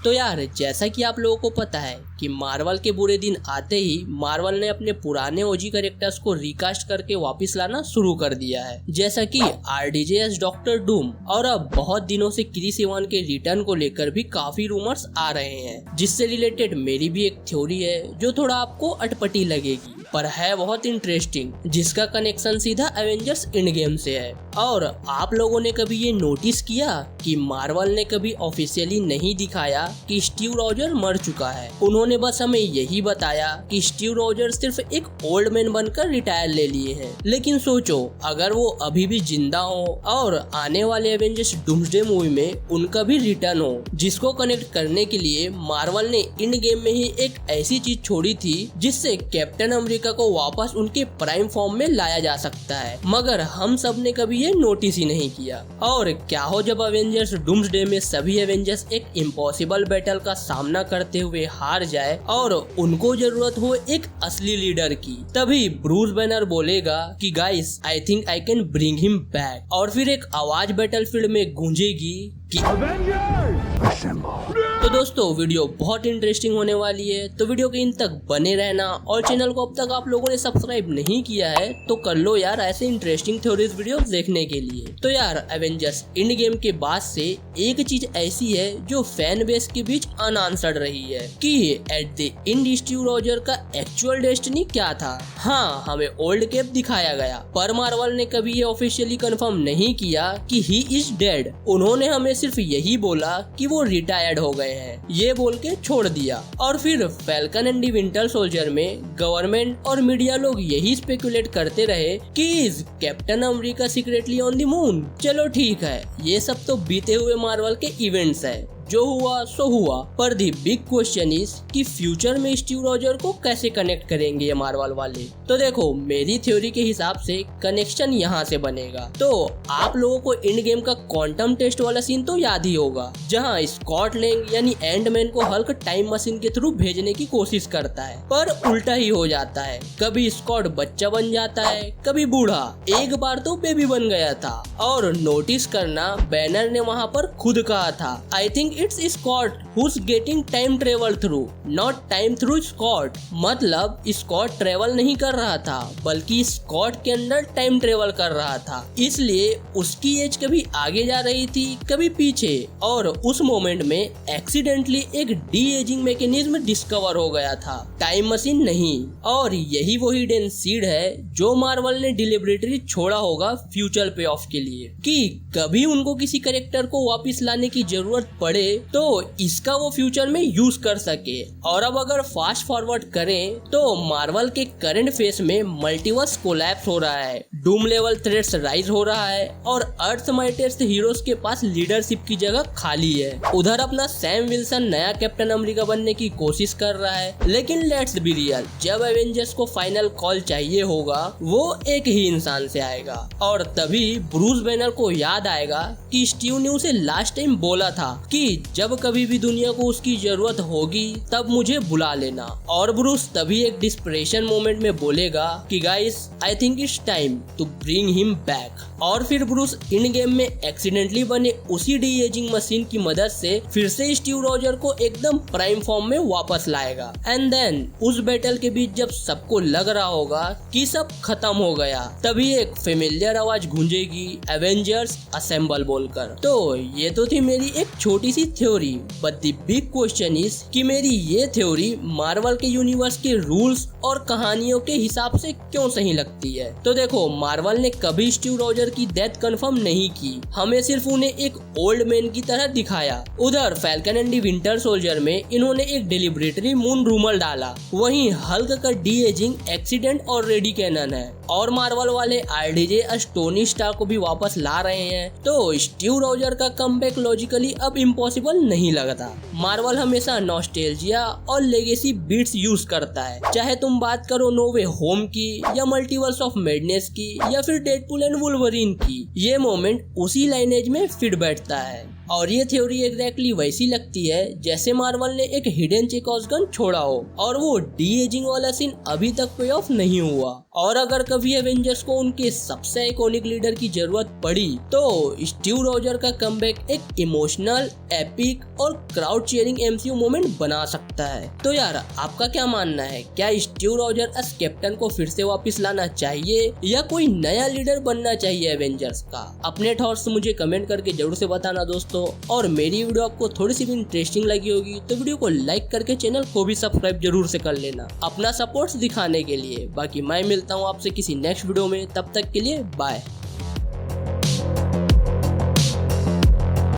तो यार जैसा कि आप लोगों को पता है कि मार्वल के बुरे दिन आते ही मार्वल ने अपने पुराने ओजी कैरेक्टर्स को रिकास्ट करके वापस लाना शुरू कर दिया है, जैसा कि आरडीजे एस डॉक्टर डूम। और अब बहुत दिनों से क्रिस इवान के रिटर्न को लेकर भी काफी रूमर्स आ रहे हैं, जिससे रिलेटेड मेरी भी एक थ्योरी है जो थोड़ा आपको अटपटी लगेगी पर है बहुत इंटरेस्टिंग, जिसका कनेक्शन सीधा एवेंजर्स एंड गेम से है। और आप लोगों ने कभी ये नोटिस किया कि मार्वल ने कभी ऑफिशियली नहीं दिखाया कि स्टीव रॉजर मर चुका है। उन्होंने बस हमें यही बताया कि स्टीव रॉजर सिर्फ एक ओल्ड मैन बनकर रिटायर ले लिए हैं। लेकिन सोचो अगर वो अभी भी जिंदा हो और आने वाले एवेंजर्स डूम्सडे मूवी में उनका भी रिटर्न हो, जिसको कनेक्ट करने के लिए मार्वल ने एंड गेम में ही एक ऐसी चीज छोड़ी थी जिससे कैप्टन अमेरिका को वापस उनके प्राइम फॉर्म में लाया जा सकता है, मगर हम सब ने कभी ये नोटिस ही नहीं किया। और क्या हो जब एवेंजर्स डूम्सडे में सभी एवेंजर्स एक इम्पॉसिबल बैटल का सामना करते हुए हार जाए और उनको जरूरत हो एक असली लीडर की, तभी ब्रूस बैनर बोलेगा कि guys I think I can bring him back, और फिर एक आवाज बैटलफील्ड में गूंजेगी कि तो दोस्तों वीडियो बहुत इंटरेस्टिंग होने वाली है, तो वीडियो के इन तक बने रहना। और चैनल को अब तक आप लोगों ने सब्सक्राइब नहीं किया है तो कर लो यार, ऐसे इंटरेस्टिंग थ्योरीज वीडियो देखने के लिए। तो यार एवेंजर्स एंड गेम के बाद से एक चीज ऐसी है जो फैन बेस के बीच अनआंसर्ड रही है कि at the end Steve Roger का एक्चुअल डेस्टिनी क्या था। हाँ, हमें ओल्ड कैप दिखाया गया पर मार्वल ने कभी ये ऑफिशियली कंफर्म नहीं किया कि ही इज डेड। उन्होंने हमें सिर्फ यही बोला कि वो रिटायर्ड हो गए हैं, ये बोल के छोड़ दिया। और फिर falcon and the winter soldier में गवर्नमेंट और मीडिया लोग यही स्पेकुलेट करते रहे कि is captain America secretly on the moon. चलो ठीक है, ये सब तो बीते हुए मार्वल के इवेंट्स है, जो हुआ सो हुआ, पर दी बिग क्वेश्चन इज कि फ्यूचर में स्टीव रॉजर को कैसे कनेक्ट करेंगे ये मार्वल वाले। तो देखो मेरी थ्योरी के हिसाब से कनेक्शन यहाँ से बनेगा। तो आप लोगों को एंड गेम का क्वांटम टेस्ट वाला सीन तो याद ही होगा, जहाँ स्कॉट लैंग यानी एंड मैन को हल्क टाइम मशीन के थ्रू भेजने की कोशिश करता है पर उल्टा ही हो जाता है। कभी स्कॉट बच्चा बन जाता है, कभी बूढ़ा, एक बार तो बेबी बन गया था। और नोटिस करना बैनर ने वहाँ पर खुद कहा था I think it's Scott who's getting time travel through, not time through Scott. मतलब स्कॉट ट्रेवल नहीं कर रहा था बल्कि स्कॉट के अंदर टाइम ट्रेवल कर रहा था, इसलिए उसकी एज कभी आगे जा रही थी कभी पीछे। और उस मोमेंट में एक्सीडेंटली एक डी एजिंग मैकेनिज्म डिस्कवर हो गया था, टाइम मशीन नहीं। और यही वो हिडन सीड है जो मार्वल ने डिलिबरेटली छोड़ा होगा फ्यूचर पे ऑफ के लिए, कि कभी उनको किसी कैरेक्टर को वापस लाने की जरूरत पड़े तो इसका वो फ्यूचर में यूज कर सके। और अब अगर फास्ट फॉरवर्ड करें तो मार्वल के करंट फेस में मल्टीवर्स कोलैप्स हो रहा है, डूम लेवल थ्रेट्स राइज हो रहा है और अर्थ माइटेस्ट हीरोज के पास लीडरशिप की जगह खाली है। उधर अपना सैम विल्सन नया कैप्टन अमेरिका बनने की कोशिश कर रहा है, लेकिन लेट्स बी रियल, जब एवेंजर्स को फाइनल कॉल चाहिए होगा वो एक ही इंसान से आएगा। और तभी ब्रूस बैनर को याद आएगा कि स्टीव ने उसे लास्ट टाइम बोला था कि जब कभी भी दुनिया को उसकी जरूरत होगी तब मुझे बुला लेना। और ब्रूस तभी एक डिस्परेशन मोमेंट में बोलेगा कि guys I think it's time to bring him back. और फिर ब्रूस एंड गेम में एक्सीडेंटली बने उसी डी एजिंग मशीन की मदद से फिर से स्टीव रॉजर को एकदम प्राइम फॉर्म में वापस लाएगा। एंड देन उस बैटल के बीच जब सबको लग रहा होगा कि सब खत्म हो गया, तभी एक फेमिलियर आवाज गूंजेगी एवेंजर्स असेंबल बोलकर। तो ये तो थी मेरी एक छोटी सी theory, but the big question is कि मेरी ये थ्योरी मार्वल के यूनिवर्स के रूल्स और कहानियों के हिसाब से क्यों सही लगती है। तो देखो मार्वल ने कभी स्टीव रॉजर की डेथ कंफर्म नहीं की, हमें सिर्फ उन्हें एक ओल्ड मैन की तरह दिखाया। उधर falcon and the winter soldier में इन्होंने एक डिलिबरेटरी मून रूमर डाला, वहीं हल्क का डी एजिंग एक्सीडेंट और रेडी कैनन है। और मार्वल वाले आरडीजे टोनी स्टार्क को भी वापस ला रहे हैं, तो स्टीव रॉजर का कमबैक लॉजिकली अब इम्पॉसिबल नहीं लगता। मार्वल हमेशा नॉस्टैल्जिया और लेगेसी बीट्स यूज करता है, चाहे तुम बात करो नो वे होम की या मल्टीवर्स ऑफ मैडनेस की या फिर डेडपूल एंड वुल्वरीन की, ये मोमेंट उसी लाइनेज में फिट बैठता है। और ये थ्योरी एग्जैक्टली वैसी लगती है जैसे मार्वल ने एक हिडन चेकॉस गन छोड़ा हो और वो डी एजिंग वाला सीन अभी तक पे ऑफ नहीं हुआ। और अगर कभी एवेंजर्स को उनके सबसे आइकॉनिक लीडर की जरूरत पड़ी तो स्टीव रॉजर का कमबैक एक इमोशनल, एपिक और क्राउड चीयरिंग एमसीयू मोमेंट बना सकता है। तो यार आपका क्या मानना है, क्या स्टीव रॉजर एस कैप्टन को फिर से वापस लाना चाहिए या कोई नया लीडर बनना चाहिए एवेंजर्स का? अपने थॉट्स मुझे कमेंट करके जरूर से बताना दोस्तों। और मेरी वीडियो आपको थोड़ी सी भी इंटरेस्टिंग लगी होगी तो वीडियो को लाइक करके चैनल को भी सब्सक्राइब जरूर से कर लेना अपना सपोर्ट दिखाने के लिए। बाकी मैं मिलता हूँ आपसे किसी नेक्स्ट वीडियो में, तब तक के लिए बाय।